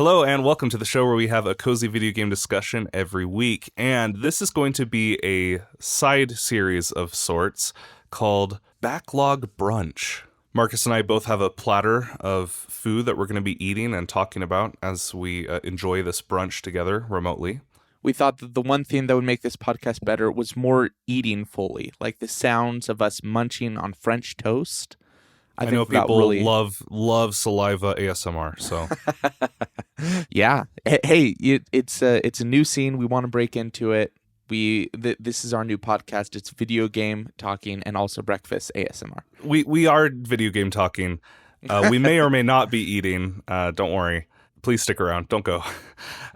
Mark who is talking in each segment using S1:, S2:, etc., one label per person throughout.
S1: Hello and welcome to the show where we have a cozy video game discussion every week. And this is going to be a side series of sorts called Backlog Brunch. Marcus and I both have a platter of food that we're going to be eating and talking about as we enjoy this brunch together remotely.
S2: We thought that the one thing that would make this podcast better was more eating fully, like the sounds of us munching on French toast.
S1: I know people love saliva ASMR, so
S2: yeah. Hey, it's a new scene. We want to break into it. This is our new podcast. It's video game talking and also breakfast ASMR.
S1: We are video game talking. We may or may not be eating. Don't worry. Please stick around. Don't go.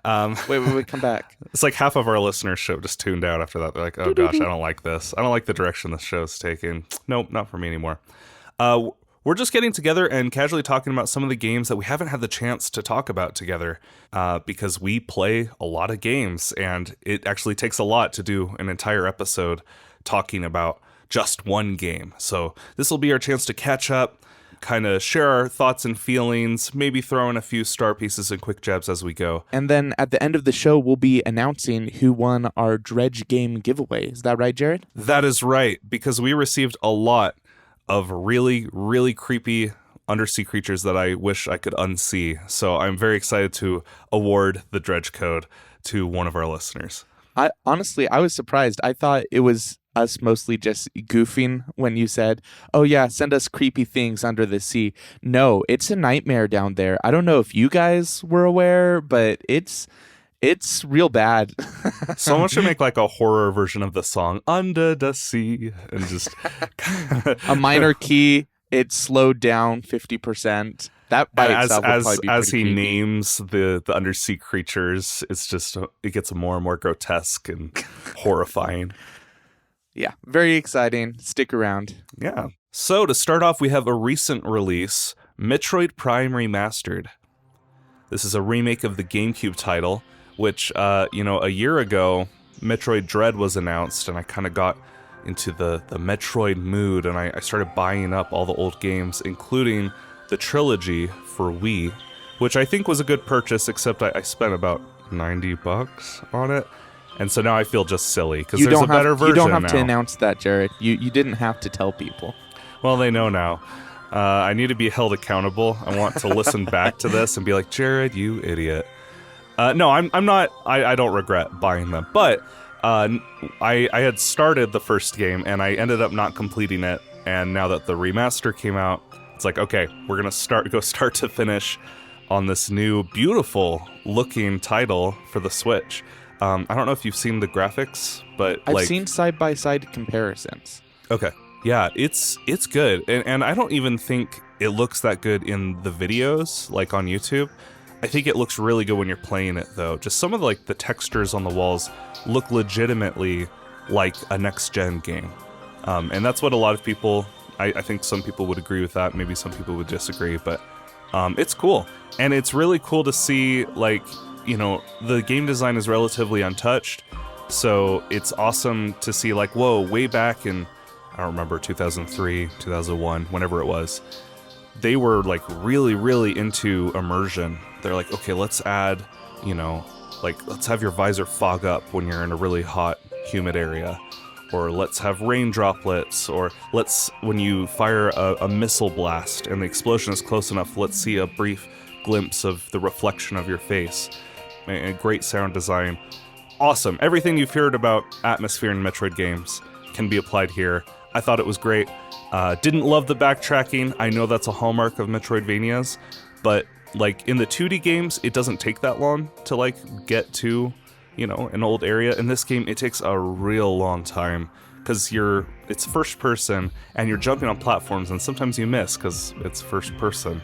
S2: Wait, come back.
S1: It's like half of our listeners show just tuned out after that. They're like, oh gosh, I don't like this. I don't like the direction this show's taking. Nope, not for me anymore. We're just getting together and casually talking about some of the games that we haven't had the chance to talk about together because we play a lot of games, and it actually takes a lot to do an entire episode talking about just one game. So this will be our chance to catch up, kind of share our thoughts and feelings, maybe throw in a few star pieces and quick jabs as we go.
S2: And then at the end of the show, we'll be announcing who won our DREDGE game giveaway. Is that right, Jared?
S1: That is right, because we received a lot of really, really creepy undersea creatures that I wish I could unsee. So I'm very excited to award the DREDGE code to one of our listeners.
S2: I was surprised. I thought it was us mostly just goofing when you said, oh yeah, send us creepy things under the sea. No, it's a nightmare down there. I don't know if you guys were aware, but it's real bad.
S1: Someone should make like a horror version of the song Under the Sea and just
S2: a minor key. It's slowed down 50%. That by itself would probably be
S1: as he
S2: creepy.
S1: names the undersea creatures, it gets more and more grotesque and horrifying.
S2: Yeah, very exciting. Stick around.
S1: Yeah. So to start off, we have a recent release, Metroid Prime Remastered. This is a remake of the GameCube title, which, a year ago, Metroid Dread was announced, and I kind of got into the Metroid mood, and I started buying up all the old games, including the trilogy for Wii, which I think was a good purchase, except I spent about $90 on it, and so now I feel just silly, because there's a better version now.
S2: You don't have to announce that, Jared. You didn't have to tell people.
S1: Well, they know now. I need to be held accountable. I want to listen back to this and be like, Jared, you idiot. No, I'm not. I don't regret buying them, but I had started the first game and I ended up not completing it. And now that the remaster came out, it's like, okay, we're gonna go start to finish on this new, beautiful looking title for the Switch. I don't know if you've seen the graphics, but
S2: I've seen side by side comparisons.
S1: Okay, yeah, it's good, and I don't even think it looks that good in the videos, like on YouTube. I think it looks really good when you're playing it, though. Just some of the textures on the walls look legitimately like a next-gen game. And that's what a lot of people, I think some people would agree with that, maybe some people would disagree, but it's cool. And it's really cool to see, the game design is relatively untouched, so it's awesome to see, whoa, way back in, I don't remember, 2003, 2001, whenever it was, they were really, really into immersion. They're like, okay, let's add, let's have your visor fog up when you're in a really hot, humid area. Or let's have rain droplets. Or when you fire a missile blast and the explosion is close enough, let's see a brief glimpse of the reflection of your face. And great sound design. Awesome. Everything you've heard about atmosphere in Metroid games can be applied here. I thought it was great. Didn't love the backtracking. I know that's a hallmark of Metroidvanias, but in the 2D games, it doesn't take that long to get to, an old area. In this game, it takes a real long time because it's first person and you're jumping on platforms and sometimes you miss because it's first person.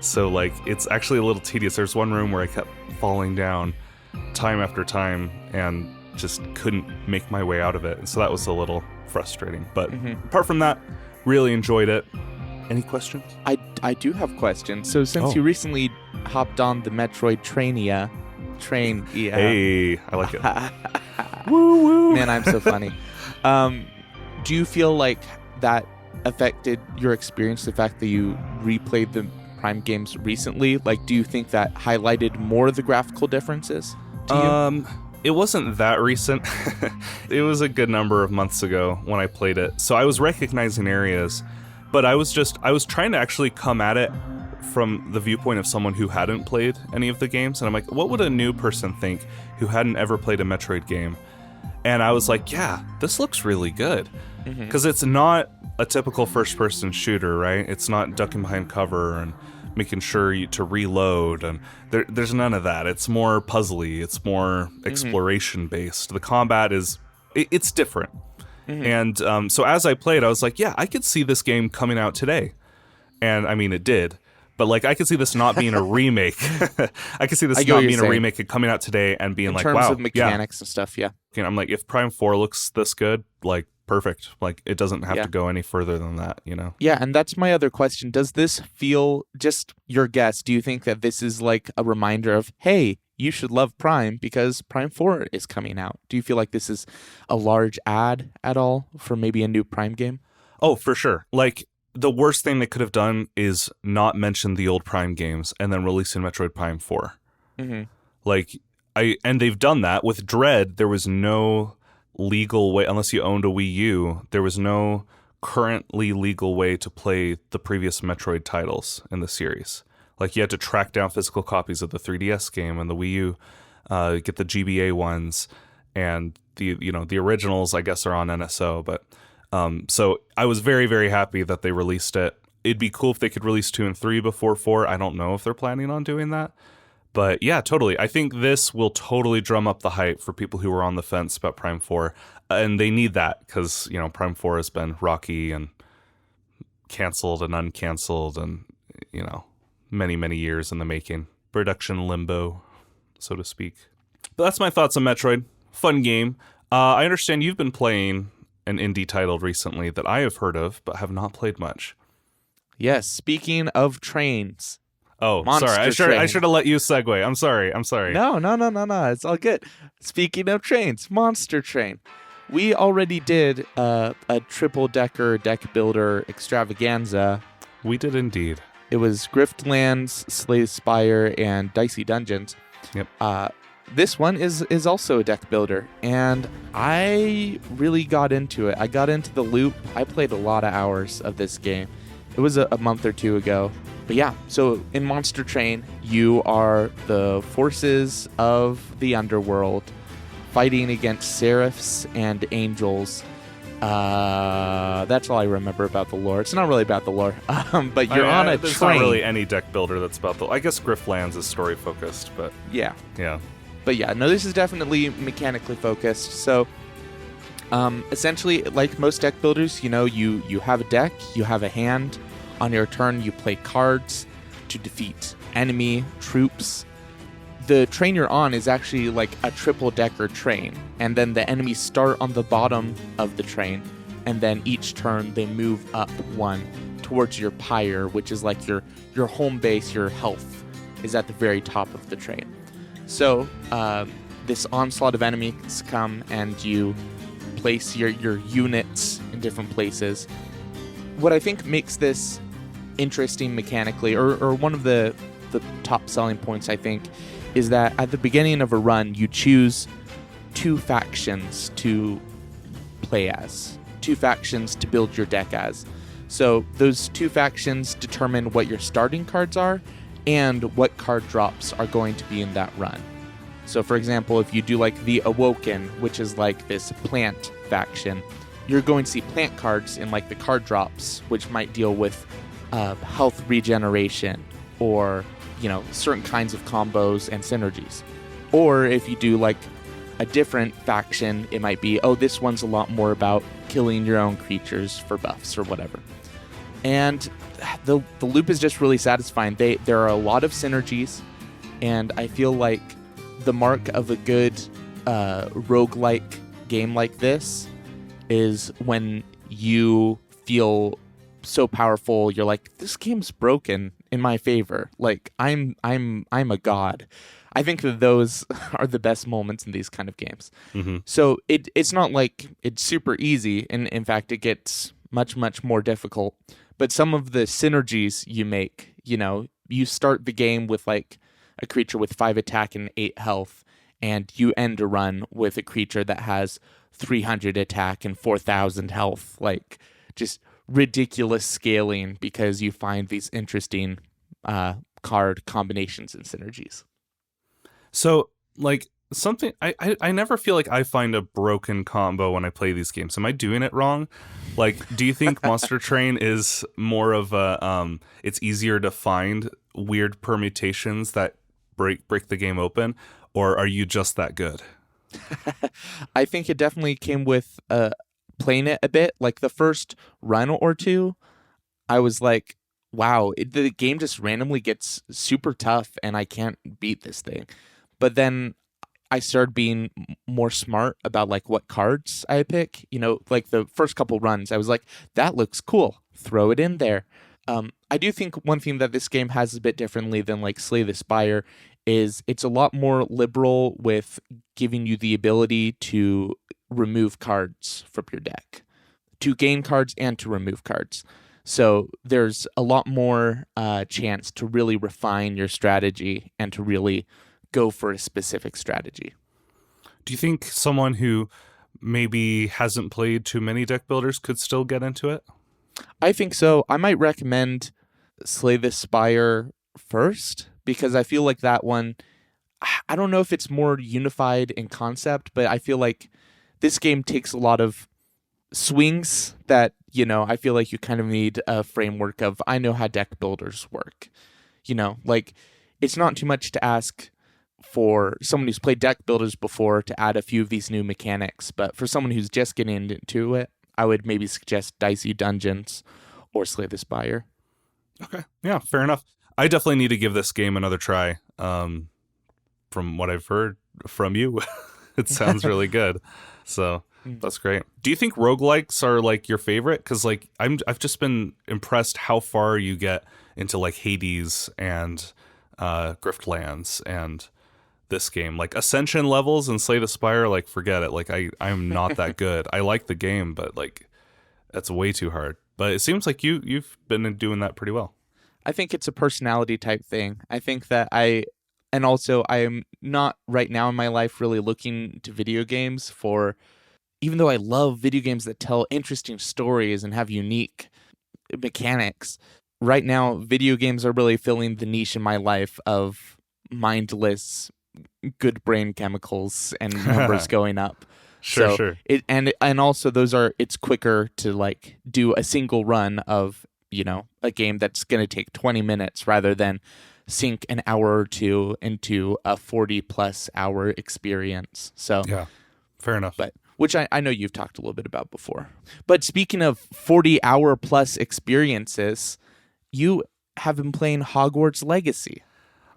S1: So it's actually a little tedious. There's one room where I kept falling down time after time and just couldn't make my way out of it. And so that was a little frustrating. But apart from that, really enjoyed it. Any questions?
S2: I do have questions. So since you recently hopped on the Metroid train, yeah.
S1: Hey, I like it. Woo woo.
S2: Man, I'm so funny. Do you feel like that affected your experience, the fact that you replayed the Prime games recently? Like, do you think that highlighted more of the graphical differences to you?
S1: It wasn't that recent. It was a good number of months ago when I played it. So I was recognizing areas, but I was trying to actually come at it from the viewpoint of someone who hadn't played any of the games. And I'm like, what would a new person think who hadn't ever played a Metroid game? And I was like, yeah, this looks really good. Because it's not a typical first-person shooter, right? It's not ducking behind cover and making sure to reload, and there's none of that. It's more puzzly. It's more exploration-based. The combat it's different. And so as I played, I was like, yeah, I could see this game coming out today. And I mean, it did. But like, I could see this not being a remake. I could see this not being a remake and coming out today and being like, wow. In
S2: terms of mechanics and stuff, yeah.
S1: I'm like, if Prime 4 looks this good, like, perfect. Like, it doesn't have to go any further than that, you know?
S2: Yeah, and that's my other question. Does this feel, just your guess, do you think that this is like a reminder of, hey, you should love Prime because Prime 4 is coming out? Do you feel like this is a large ad at all for maybe a new Prime game?
S1: Oh, for sure. Like, the worst thing they could have done is not mention the old Prime games and then releasing Metroid Prime 4. Like, and they've done that. With Dread, there was no legal way, unless you owned a Wii U, there was no currently legal way to play the previous Metroid titles in the series. Like, you had to track down physical copies of the 3DS game and the Wii U, get the GBA ones, and the originals, I guess, are on NSO. But so I was very, very happy that they released it. It'd be cool if they could release 2 and 3 before 4. I don't know if they're planning on doing that. But yeah, totally. I think this will totally drum up the hype for people who were on the fence about Prime 4. And they need that because, Prime 4 has been rocky and canceled and uncanceled and, many, many years in the making. Production limbo, so to speak. But that's my thoughts on Metroid. Fun game. I understand you've been playing an indie title recently that I have heard of, but have not played much.
S2: Yes, speaking of trains.
S1: Oh, sorry. I should have let you segue. I'm sorry.
S2: No. It's all good. Speaking of trains, Monster Train. We already did a triple-decker deck builder extravaganza.
S1: We did indeed.
S2: It was Griftlands, Slay Spire, and Dicey Dungeons.
S1: Yep.
S2: This one is also a deck builder, and I really got into it. I got into the loop. I played a lot of hours of this game. It was a month or two ago. But yeah, so in Monster Train, you are the forces of the underworld fighting against seraphs and angels. That's all I remember about the lore. It's not really about the lore, but you're on a
S1: there's
S2: train.
S1: There's not really any deck builder that's about the... I guess Griftlands is story-focused, but...
S2: Yeah.
S1: Yeah.
S2: But yeah, no, this is definitely mechanically focused. So, essentially, like most deck builders, you have a deck, you have a hand. On your turn, you play cards to defeat enemy troops. The train you're on is actually like a triple-decker train, and then the enemies start on the bottom of the train, and then each turn they move up one towards your pyre, which is like your home base. Your health is at the very top of the train. So this onslaught of enemies come, and you place your units in different places. What I think makes this interesting mechanically, or one of the top selling points, I think, is that at the beginning of a run, you choose 2 factions to play as, 2 factions to build your deck as. So those 2 factions determine what your starting cards are and what card drops are going to be in that run. So for example, if you do like the Awoken, which is like this plant faction, you're going to see plant cards in like the card drops, which might deal with health regeneration or, certain kinds of combos and synergies. Or if you do like a different faction, it might be, this one's a lot more about killing your own creatures for buffs or whatever. And the loop is just really satisfying. There are a lot of synergies, and I feel like the mark of a good roguelike game like this is when you feel so powerful, you're like, this game's broken in my favor. Like, I'm a god. I think that those are the best moments in these kind of games.
S1: Mm-hmm.
S2: So it's not like it's super easy, and in fact, it gets much, much more difficult. But some of the synergies you make, you start the game with like a creature with 5 attack and 8 health, and you end a run with a creature that has 300 attack and 4,000 health. Like, just ridiculous scaling because you find these interesting card combinations and synergies.
S1: So, like, something I never feel like I find a broken combo when I play these games. Am I doing it wrong? Like, do you think Monster Train is more of a it's easier to find weird permutations that break the game open, or are you just that good?
S2: I think it definitely came with playing it a bit. Like the first run or two, I was like, wow, the game just randomly gets super tough and I can't beat this thing. But then I started being more smart about like what cards I pick. You know, like the first couple runs, I was like, that looks cool. Throw it in there. I do think one thing that this game has a bit differently than like Slay the Spire is it's a lot more liberal with giving you the ability to remove cards from your deck, to gain cards and to remove cards. So there's a lot more chance to really refine your strategy and to really go for a specific strategy.
S1: Do you think someone who maybe hasn't played too many deck builders could still get into it?
S2: I think so. I might recommend Slay the Spire first because I feel like that one, I don't know if it's more unified in concept, but I feel like this game takes a lot of swings that, you know, I feel like you kind of need a framework of, I know how deck builders work. You know, like it's not too much to ask for someone who's played deck builders before to add a few of these new mechanics, but for someone who's just getting into it, I would maybe suggest Dicey Dungeons or Slay the Spire.
S1: Okay. Yeah, fair enough. I definitely need to give this game another try. From what I've heard from you, it sounds really good. So that's great. Do you think roguelikes are like your favorite? Because like I've just been impressed how far you get into like Hades and Griftlands and this game. Like Ascension levels and Slay the Spire, like forget it. Like I'm not that good. I like the game, but like that's way too hard. But it seems like you've been doing that pretty well.
S2: I think it's a personality type thing. I think that I am not right now in my life really looking to video games for, even though I love video games that tell interesting stories and have unique mechanics. Right now, video games are really filling the niche in my life of mindless good brain chemicals and numbers going up.
S1: Sure.
S2: And also it's quicker to like do a single run of, you know, a game that's going to take 20 minutes rather than sink an hour or two into a 40+ hour experience. So
S1: yeah, fair enough.
S2: But which I know you've talked a little bit about before. But speaking of 40-hour+ experiences, you have been playing Hogwarts Legacy.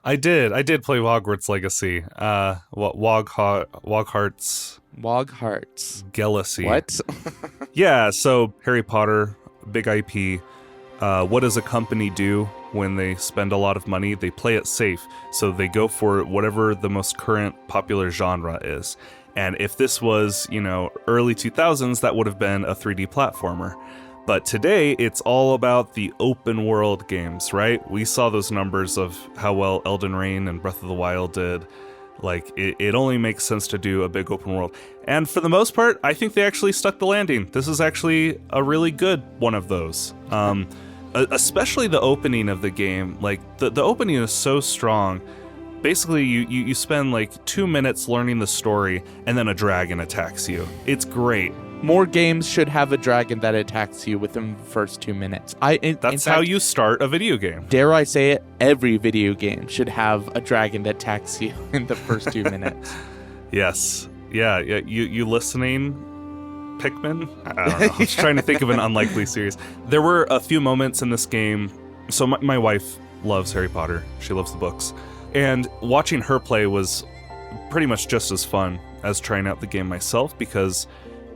S1: I did play Hogwarts Legacy. Woghart's Galaxy.
S2: What?
S1: Yeah, so Harry Potter, big IP. What does a company do when they spend a lot of money? They play it safe. So they go for whatever the most current popular genre is. And if this was, you know, early 2000s, that would have been a 3D platformer. But today, it's all about the open world games, right? We saw those numbers of how well Elden Ring and Breath of the Wild did. Like, it only makes sense to do a big open world. And for the most part, I think they actually stuck the landing. This is actually a really good one of those. Especially the opening of the game. Like, the opening is so strong. Basically, you spend like 2 minutes learning the story, and then a dragon attacks you. It's great.
S2: More games should have a dragon that attacks you within the first 2 minutes.
S1: That's how you start a video game.
S2: Dare I say it, every video game should have a dragon that attacks you in the first 2 minutes.
S1: Yes. Yeah. You listening, Pikmin? I don't know. I was trying to think of an unlikely series. There were a few moments in this game. So my wife loves Harry Potter. She loves the books. And watching her play was pretty much just as fun as trying out the game myself, because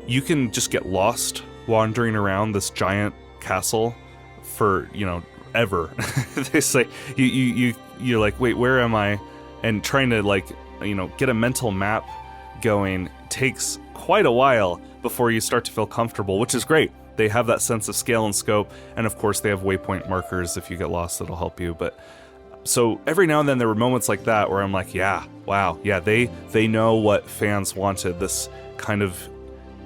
S1: you can just get lost wandering around this giant castle for, you know, ever. They say you're like, wait, where am I? And trying to, like, you know, get a mental map going takes quite a while before you start to feel comfortable, which is great. They have that sense of scale and scope, and of course they have waypoint markers if you get lost that'll help you. But So every now and then there were moments like that where I'm like, yeah, wow, yeah, they know what fans wanted, this kind of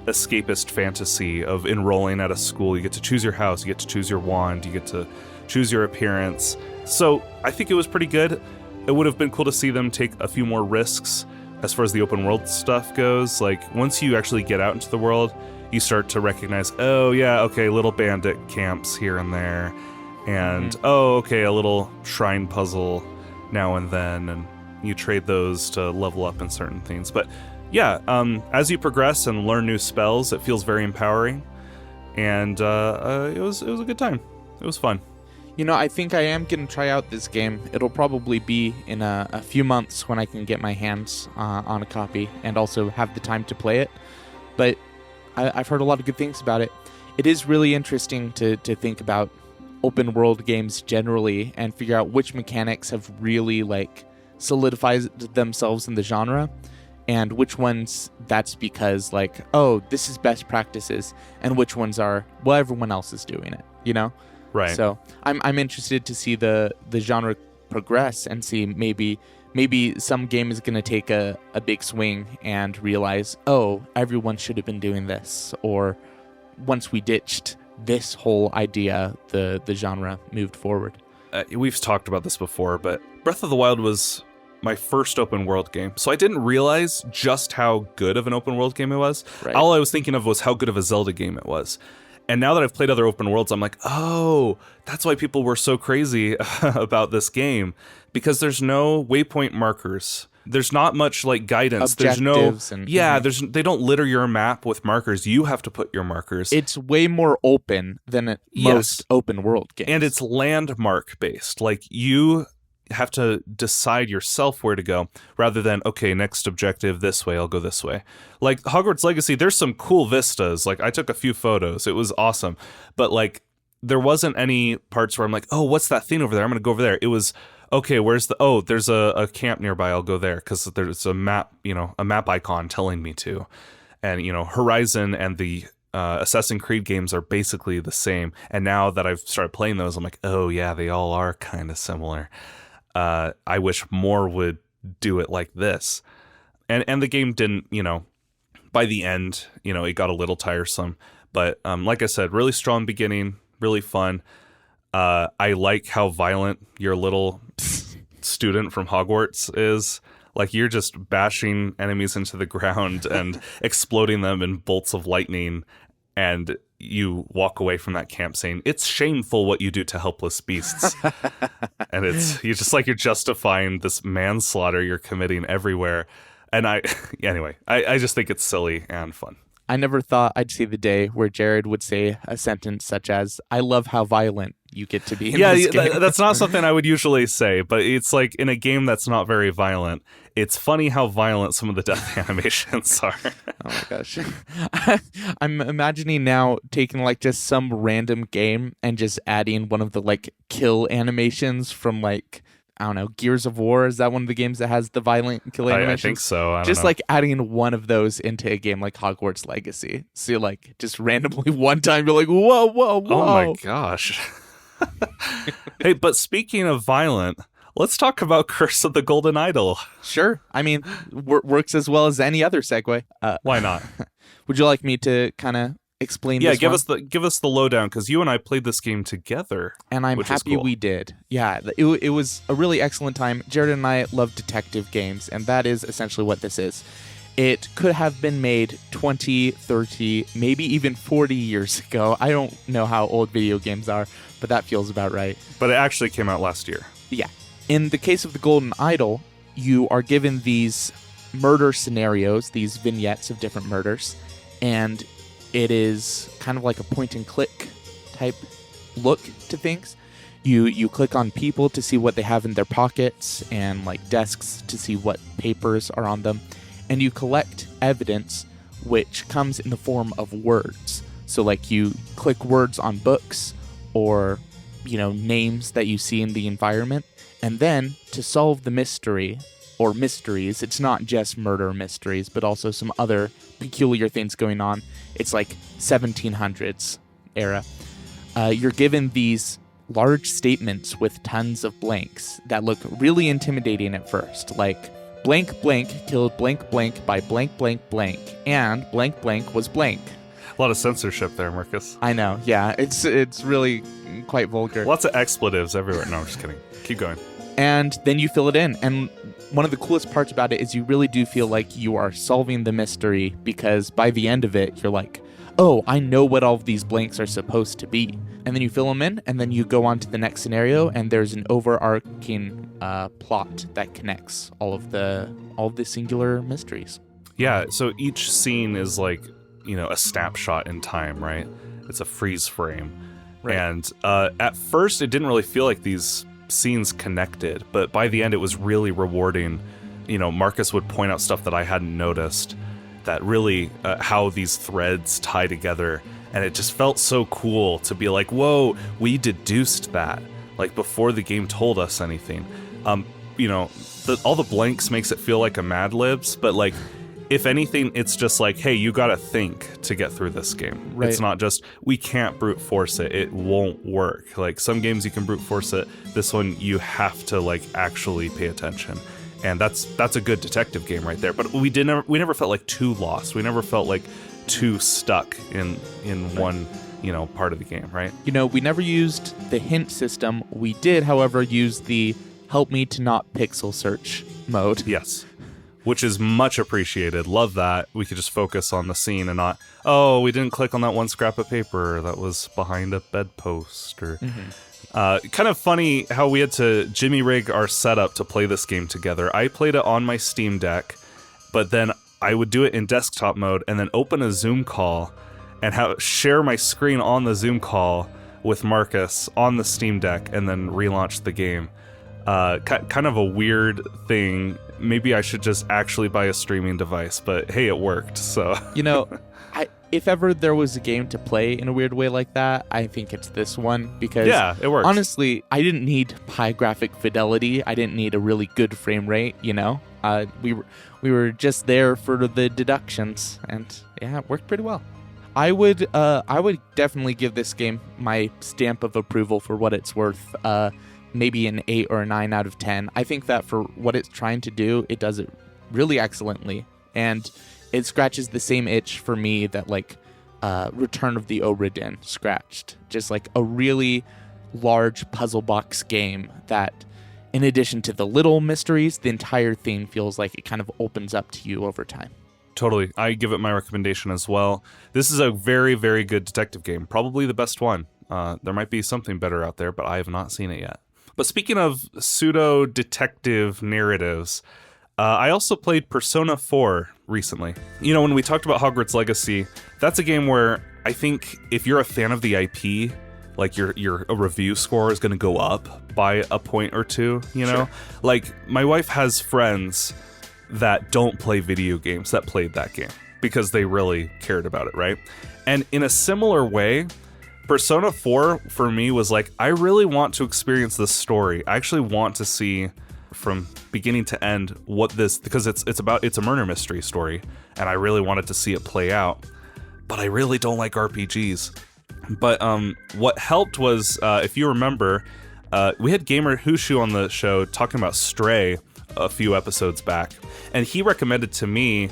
S1: escapist fantasy of enrolling at a school. You get to choose your house, you get to choose your wand, you get to choose your appearance. So I think it was pretty good. It would have been cool to see them take a few more risks as far as the open world stuff goes. Like, once you actually get out into the world, you start to recognize, oh yeah, okay, little bandit camps here and there, and oh, okay, a little shrine puzzle now and then, and you trade those to level up in certain things. But yeah, as you progress and learn new spells, it feels very empowering, and it was a good time. It was fun.
S2: You know, I think I am going to try out this game. It'll probably be in a few months when I can get my hands on a copy and also have the time to play it. But I've heard a lot of good things about it. It is really interesting to think about open world games generally and figure out which mechanics have really like solidified themselves in the genre, and which ones that's because like, oh, this is best practices, and which ones are, well, everyone else is doing it, you know?
S1: Right.
S2: So I'm interested to see the genre progress and see maybe some game is going to take a big swing and realize, oh, everyone should have been doing this. Or once we ditched this whole idea, the genre moved forward.
S1: We've talked about this before, but Breath of the Wild was my first open world game. So I didn't realize just how good of an open world game it was.
S2: Right.
S1: All I was thinking of was how good of a Zelda game it was. And now that I've played other open worlds, I'm like, oh, that's why people were so crazy about this game. Because there's no waypoint markers. There's not much like guidance.
S2: Objectives
S1: They don't litter your map with markers. You have to put your markers.
S2: It's way more open than most open world games.
S1: And it's landmark based. Like, you have to decide yourself where to go, rather than, okay, next objective this way, I'll go this way. Like Hogwarts Legacy, there's some cool vistas. Like, I took a few photos, it was awesome, but like there wasn't any parts where I'm like, oh, what's that thing over there, I'm gonna go over there. It was, okay, there's a camp nearby, I'll go there because there's a map, a map icon telling me to. And Horizon and the Assassin's Creed games are basically the same, and now that I've started playing those, I'm like, oh yeah, they all are kind of similar. I wish more would do it like this. And the game didn't, by the end, it got a little tiresome. But like I said, really strong beginning, really fun. I like how violent your little student from Hogwarts is. Like, you're just bashing enemies into the ground and exploding them in bolts of lightning. And you walk away from that camp saying, it's shameful what you do to helpless beasts. And you're justifying this manslaughter you're committing everywhere. And I just think it's silly and fun.
S2: I never thought I'd see the day where Jared would say a sentence such as, I love how violent you get to be in this game.
S1: That's not something I would usually say, but it's like, in a game that's not very violent, it's funny how violent some of the death animations are.
S2: Oh my gosh. I'm imagining now taking like just some random game and just adding one of the like kill animations from like, I don't know, Gears of War. Is that one of the games that has the violent kill animations?
S1: I think so. I don't know.
S2: Like adding one of those into a game like Hogwarts Legacy. So you're like, just randomly one time you're like, whoa, whoa, whoa.
S1: Oh my gosh. Hey, but speaking of violent, let's talk about Curse of the Golden Idol.
S2: Sure. I mean, works as well as any other segue.
S1: Why not?
S2: Would you like me to kind of explain this
S1: give
S2: one?
S1: give us the lowdown, because you and I played this game together.
S2: And I'm happy we did. Yeah, it was a really excellent time. Jared and I love detective games, and that is essentially what this is. It could have been made 20, 30, maybe even 40 years ago. I don't know how old video games are, but that feels about right.
S1: But it actually came out last year.
S2: Yeah. In the case of the Golden Idol, you are given these murder scenarios, these vignettes of different murders, and it is kind of like a point-and-click type look to things. You click on people to see what they have in their pockets, and like desks to see what papers are on them. And you collect evidence which comes in the form of words. So like you click words on books or, names that you see in the environment. And then to solve the mystery or mysteries, it's not just murder mysteries, but also some other peculiar things going on. It's like 1700s era. You're given these large statements with tons of blanks that look really intimidating at first, like blank blank killed blank blank by blank blank blank, and blank blank was blank.
S1: A lot of censorship there, Marcus.
S2: I know, yeah, it's really quite vulgar.
S1: Lots of expletives everywhere. No, I'm just kidding. Keep going.
S2: And then you fill it in, and one of the coolest parts about it is you really do feel like you are solving the mystery, because by the end of it, you're like, oh, I know what all of these blanks are supposed to be. And then you fill them in, and then you go on to the next scenario, and there's an overarching plot that connects all of the singular mysteries.
S1: Yeah, so each scene is like, a snapshot in time, right? It's a freeze frame. Right. And at first, it didn't really feel like these scenes connected, but by the end, it was really rewarding. Marcus would point out stuff that I hadn't noticed, that really how these threads tie together. And it just felt so cool to be like, whoa, we deduced that, like before the game told us anything. All the blanks makes it feel like a Mad Libs, but like, if anything, it's just like, hey, you gotta think to get through this game. Right. It's not just, we can't brute force it. It won't work. Like some games you can brute force it. This one, you have to like actually pay attention. And that's a good detective game right there. But we never felt like too lost. We never felt like too stuck in one part of the game, right?
S2: We never used the hint system. We did, however, use the help me to not pixel search mode.
S1: Yes, which is much appreciated. Love that. We could just focus on the scene and not, oh, we didn't click on that one scrap of paper that was behind a bedpost. Or kind of funny how we had to jimmy rig our setup to play this game together. I played it on my Steam Deck, but then I would do it in desktop mode and then open a Zoom call and share my screen on the Zoom call with Marcus on the Steam Deck and then relaunch the game. Kind of a weird thing. Maybe I should just actually buy a streaming device, but hey, it worked, so.
S2: If ever there was a game to play in a weird way like that, I think it's this one, because
S1: yeah, it works.
S2: Honestly, I didn't need high graphic fidelity. I didn't need a really good frame rate, We were just there for the deductions, and yeah, it worked pretty well. I would definitely give this game my stamp of approval for what it's worth. Maybe an 8 or a 9 out of 10. I think that for what it's trying to do, it does it really excellently. And it scratches the same itch for me that Return of the Obra Dinn scratched. Just like a really large puzzle box game that, in addition to the little mysteries, the entire thing feels like it kind of opens up to you over time.
S1: Totally. I give it my recommendation as well. This is a very, very good detective game. Probably the best one. There might be something better out there, but I have not seen it yet. But speaking of pseudo-detective narratives, I also played Persona 4 recently. When we talked about Hogwarts Legacy, that's a game where I think if you're a fan of the IP, like your review score is going to go up by a point or two,
S2: Sure.
S1: Like, my wife has friends that don't play video games that played that game because they really cared about it, right? And in a similar way, Persona 4 for me was like, I really want to experience this story. I actually want to see from beginning to end what this, because it's a murder mystery story, and I really wanted to see it play out. But I really don't like RPGs. But what helped was, if you remember, we had Gamer Hushu on the show talking about Stray a few episodes back, and he recommended to me,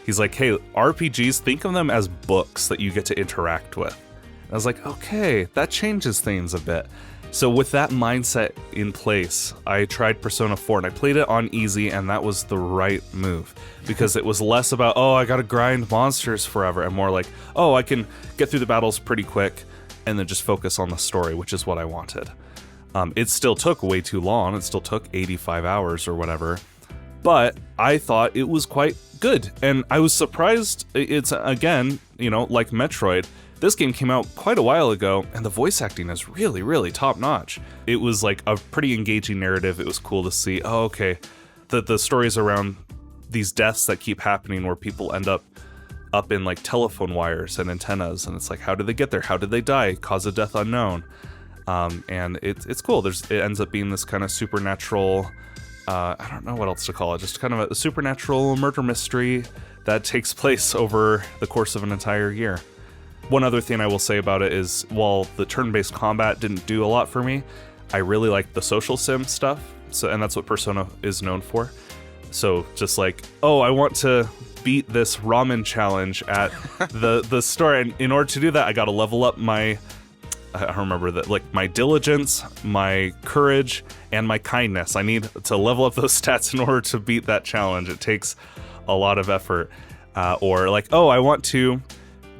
S1: he's like, hey, RPGs, think of them as books that you get to interact with. I was like, okay, that changes things a bit. So with that mindset in place, I tried Persona 4 and I played it on easy, and that was the right move, because it was less about, oh, I gotta grind monsters forever, and more like, oh, I can get through the battles pretty quick and then just focus on the story, which is what I wanted. It still took way too long. It still took 85 hours or whatever, but I thought it was quite good. And I was surprised. It's, again, like Metroid, this game came out quite a while ago, and the voice acting is really, really top-notch. It was like a pretty engaging narrative. It was cool to see, oh, okay, the stories around these deaths that keep happening where people end up in like telephone wires and antennas, and it's like, how did they get there? How did they die? Cause of death unknown. And it's cool. It ends up being this kind of supernatural, I don't know what else to call it, just kind of a supernatural murder mystery that takes place over the course of an entire year. One other thing I will say about it is, while the turn-based combat didn't do a lot for me, I really liked the social sim stuff, and that's what Persona is known for. So just like, oh, I want to beat this ramen challenge at the store, and in order to do that, I got to level up my, I don't remember that, like my diligence, my courage, and my kindness. I need to level up those stats in order to beat that challenge. It takes a lot of effort. Or like, oh, I want to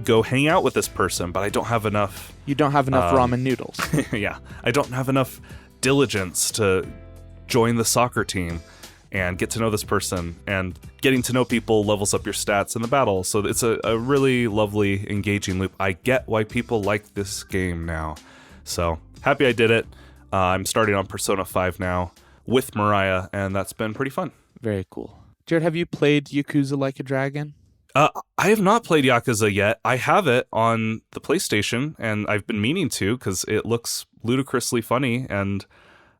S1: go hang out with this person, but I don't have enough.
S2: You don't have enough ramen noodles.
S1: Yeah, I don't have enough diligence to join the soccer team and get to know this person, and getting to know people levels up your stats in the battle. So it's a really lovely, engaging loop. I get why people like this game now. So happy I did it. I'm starting on Persona 5 now with Mariah, and that's been pretty fun.
S2: Very cool. Jared, have you played Yakuza Like a Dragon?
S1: I have not played Yakuza yet. I have it on the PlayStation, and I've been meaning to because it looks ludicrously funny and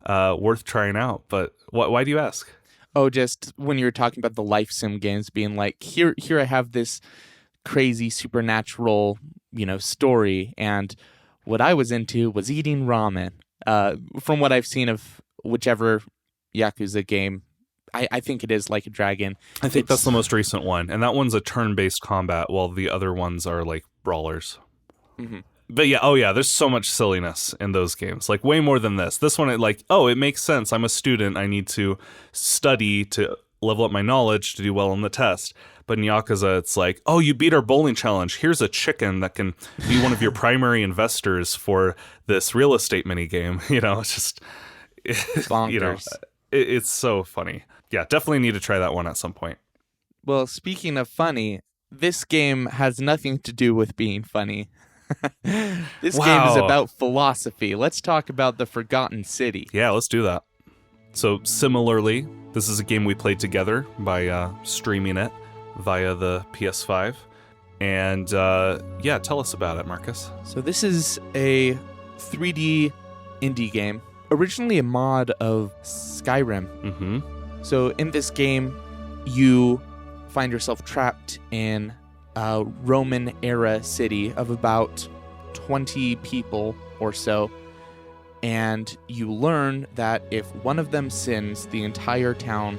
S1: worth trying out. But why do you ask?
S2: Oh, just when you were talking about the life sim games being like, here I have this crazy supernatural, story, and what I was into was eating ramen. From what I've seen of whichever Yakuza game, I think it is Like a Dragon.
S1: I think that's the most recent one, and that one's a turn-based combat, while the other ones are like brawlers.
S2: Mm-hmm.
S1: But yeah, there's so much silliness in those games, like way more than this. This one, it makes sense. I'm a student. I need to study to level up my knowledge to do well on the test. But in Yakuza, it's like, oh, you beat our bowling challenge. Here's a chicken that can be one of your primary investors for this real estate mini game. It's just,
S2: bonkers.
S1: It's so funny. Yeah, definitely need to try that one at some point.
S2: Well, speaking of funny, this game has nothing to do with being funny. This game is about philosophy. Let's talk about The Forgotten City.
S1: Yeah, let's do that. So similarly, this is a game we played together by streaming it via the PS5. And tell us about it, Marcus.
S2: So this is a 3D indie game, originally a mod of Skyrim.
S1: Mm-hmm.
S2: So in this game, you find yourself trapped in a Roman-era city of about 20 people or so, and you learn that if one of them sins, the entire town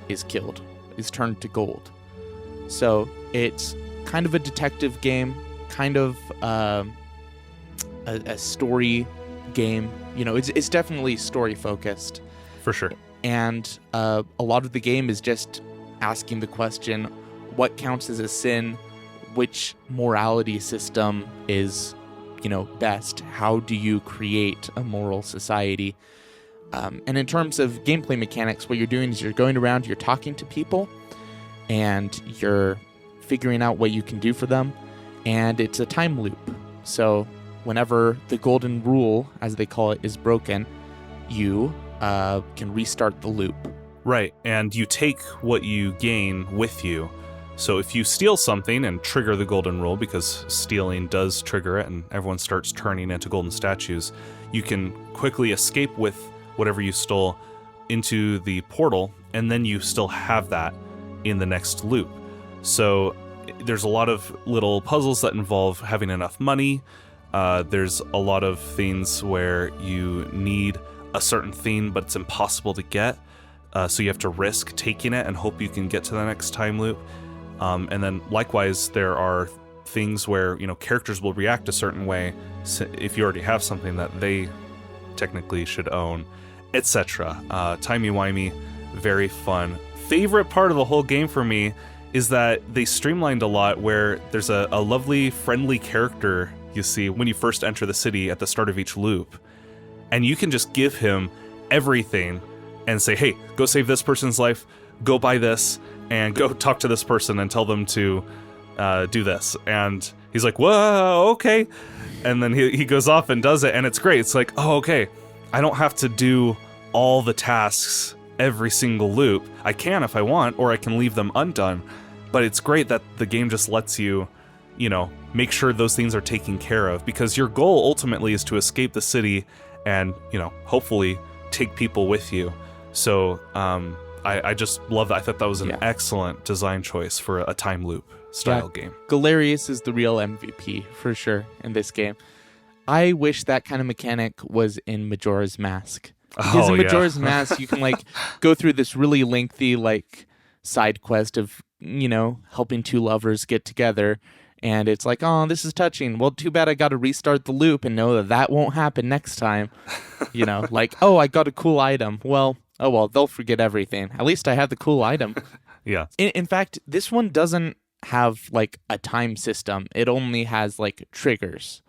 S2: is killed, is turned to gold. So it's kind of a detective game, kind of a story game. It's definitely story-focused.
S1: For sure.
S2: And a lot of the game is just asking the question, what counts as a sin? Which morality system is, best? How do you create a moral society? And in terms of gameplay mechanics, what you're doing is you're going around, you're talking to people, and you're figuring out what you can do for them. And it's a time loop. So whenever the golden rule, as they call it, is broken, you can restart the loop.
S1: Right, and you take what you gain with you. So if you steal something and trigger the golden rule, because stealing does trigger it and everyone starts turning into golden statues, you can quickly escape with whatever you stole into the portal, and then you still have that in the next loop. So there's a lot of little puzzles that involve having enough money. There's a lot of things where you need a certain thing, but it's impossible to get. So you have to risk taking it and hope you can get to the next time loop. And then likewise, there are things where, characters will react a certain way if you already have something that they technically should own, etc. Timey-wimey, very fun. Favorite part of the whole game for me is that they streamlined a lot, where there's a lovely, friendly character you see when you first enter the city at the start of each loop. And you can just give him everything and say, hey, go save this person's life, go buy this, and go talk to this person and tell them to do this. And he's like, whoa, okay. And then he goes off and does it, and it's great. It's like, oh, okay, I don't have to do all the tasks every single loop. I can if I want, or I can leave them undone. But it's great that the game just lets you, make sure those things are taken care of, because your goal ultimately is to escape the city and, hopefully take people with you. So I just love that. I thought that was an
S2: Yeah.
S1: excellent design choice for a time loop style game.
S2: Galerius is the real MVP for sure in this game. I wish that kind of mechanic was in Majora's Mask. Because in Majora's Mask, you can like go through this really lengthy like side quest of, helping two lovers get together. And it's like, oh, this is touching. Well, too bad I got to restart the loop and know that won't happen next time. Like, oh, I got a cool item. Well, they'll forget everything. At least I had the cool item.
S1: Yeah.
S2: In fact, this one doesn't have like a time system. It only has like triggers,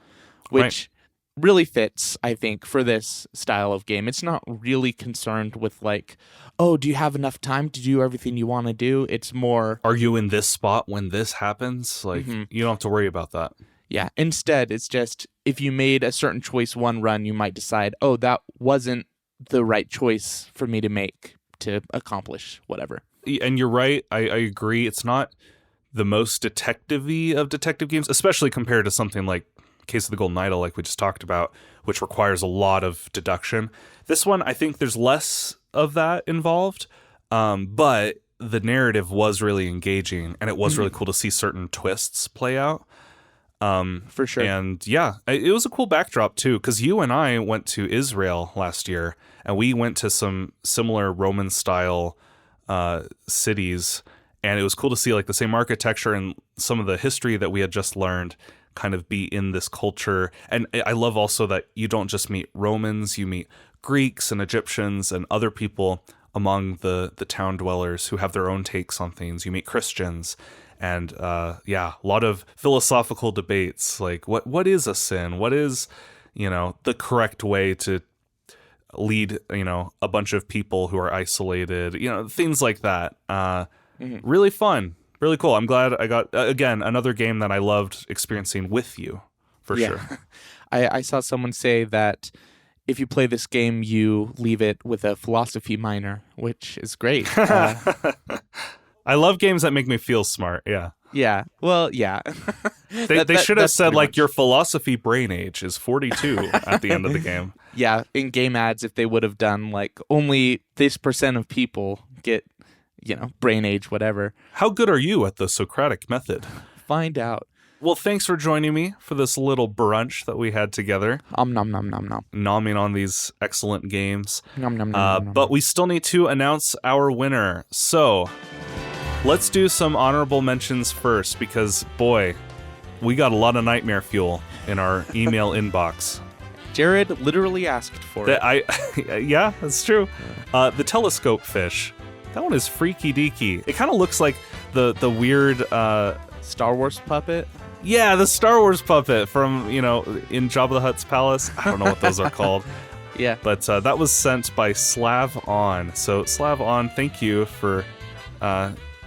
S2: which really fits, I think, for this style of game. It's not really concerned with like, oh, do you have enough time to do everything you want to do? It's more,
S1: are you in this spot when this happens? Like, you don't have to worry about that.
S2: Yeah. Instead, it's just if you made a certain choice one run, you might decide, oh, that wasn't the right choice for me to make to accomplish whatever.
S1: And you're right. I agree. It's not the most detective-y of detective games, especially compared to something like Case of the Golden Idol, like we just talked about, which requires a lot of deduction. This one, I think there's less of that involved, but the narrative was really engaging, and it was really cool to see certain twists play out.
S2: For sure.
S1: And yeah, it was a cool backdrop too, because you and I went to Israel last year, and we went to some similar Roman-style cities, and it was cool to see like the same architecture and some of the history that we had just learned kind of be in this culture. And I love also that you don't just meet Romans, you meet Greeks and Egyptians and other people among the town dwellers who have their own takes on things. You meet Christians, and a lot of philosophical debates, like what is a sin? What is, the correct way to lead, a bunch of people who are isolated, things like that. Really fun. Really cool. I'm glad I got, again, another game that I loved experiencing with you, for sure.
S2: I saw someone say that if you play this game, you leave it with a philosophy minor, which is great.
S1: I love games that make me feel smart, yeah.
S2: Yeah, well, yeah.
S1: They should have said, like, your philosophy brain age is 42 at the end of the game.
S2: Yeah, in game ads, if they would have done, like, only this % of people get, brain age, whatever.
S1: How good are you at the Socratic method?
S2: Find out.
S1: Well, thanks for joining me for this little brunch that we had together.
S2: Nom nom nom nom.
S1: Nomming on these excellent games.
S2: Nom nom nom.
S1: But we still need to announce our winner. So let's do some honorable mentions first, because, boy, we got a lot of nightmare fuel in our email inbox.
S2: Jared literally asked for it.
S1: Yeah, that's true. The telescope fish. That one is freaky deaky. It kind of looks like the weird
S2: Star Wars puppet.
S1: Yeah, the Star Wars puppet from, in Jabba the Hutt's palace. I don't know what those are called.
S2: Yeah.
S1: But that was sent by Slav On. So Slav On, thank you for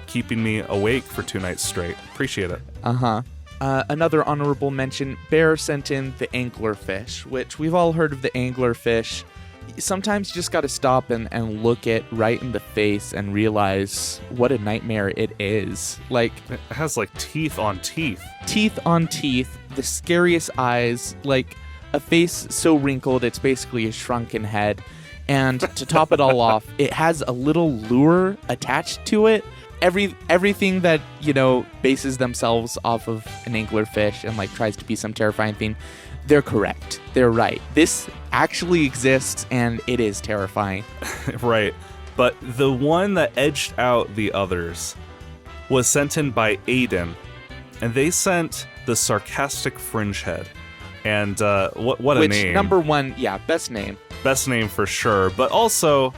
S1: keeping me awake for 2 nights straight. Appreciate it.
S2: Another honorable mention, Bear sent in the anglerfish, which we've all heard of the anglerfish. Sometimes you just got to stop and look it right in the face and realize what a nightmare it is. Like,
S1: it has like teeth on teeth.
S2: Teeth on teeth, the scariest eyes, like a face so wrinkled it's basically a shrunken head. And to top it all off, it has a little lure attached to it. Everything that, bases themselves off of an anglerfish and like tries to be some terrifying thing, they're correct. They're right. This actually exists, and it is terrifying.
S1: Right. But the one that edged out the others was sent in by Aiden, and they sent the sarcastic fringe head. And what a name.
S2: Which, number one, best name.
S1: Best name for sure. But also,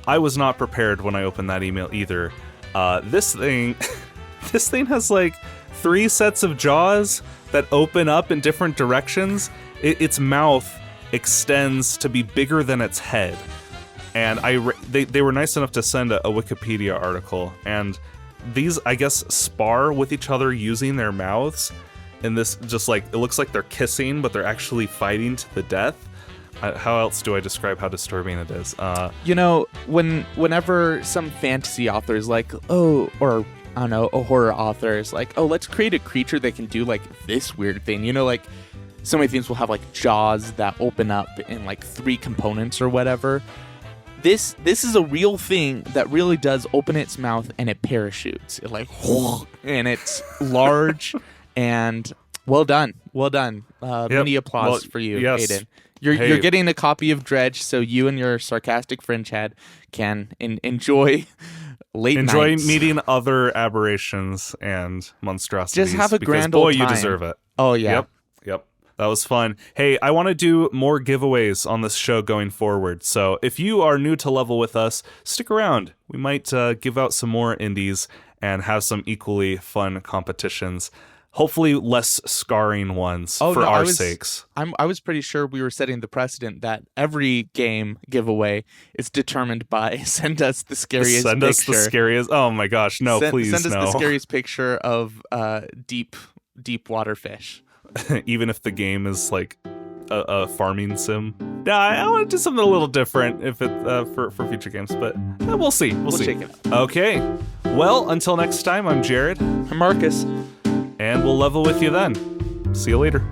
S1: I was not prepared when I opened that email either. This thing has like 3 sets of jaws that open up in different directions. Its mouth extends to be bigger than its head. And they were nice enough to send a Wikipedia article. And these, I guess, spar with each other using their mouths. And this just like, it looks like they're kissing, but they're actually fighting to the death. How else do I describe how disturbing it is?
S2: Whenever some fantasy authors like, I don't know, a horror author is like, let's create a creature that can do like this weird thing. Like so many things will have like jaws that open up in like 3 components or whatever. This is a real thing that really does open its mouth and it parachutes. It like, and it's large and well done. Mini applause for you,
S1: yes.
S2: Aiden. You're getting a copy of Dredge, so you and your sarcastic friend Chad can enjoy late nights.
S1: Enjoy meeting other aberrations and monstrosities.
S2: Just have a grand
S1: boy,
S2: old time.
S1: you deserve it.
S2: Oh yeah.
S1: Yep. That was fun. Hey, I want to do more giveaways on this show going forward. So if you are new to Level with us, stick around. We might give out some more indies and have some equally fun competitions. Hopefully less scarring ones for our sakes.
S2: I was pretty sure we were setting the precedent that every game giveaway is determined by send us the scariest
S1: picture. Us the scariest. Oh my gosh, no, please no.
S2: Send us the scariest picture of deep water fish.
S1: Even if the game is like a farming sim. Nah, I want to do something a little different if it for future games, but we'll see. We'll see.
S2: Check it out.
S1: Okay. Well, until next time, I'm Jared.
S2: I'm Marcus.
S1: And we'll level with you then. See you later.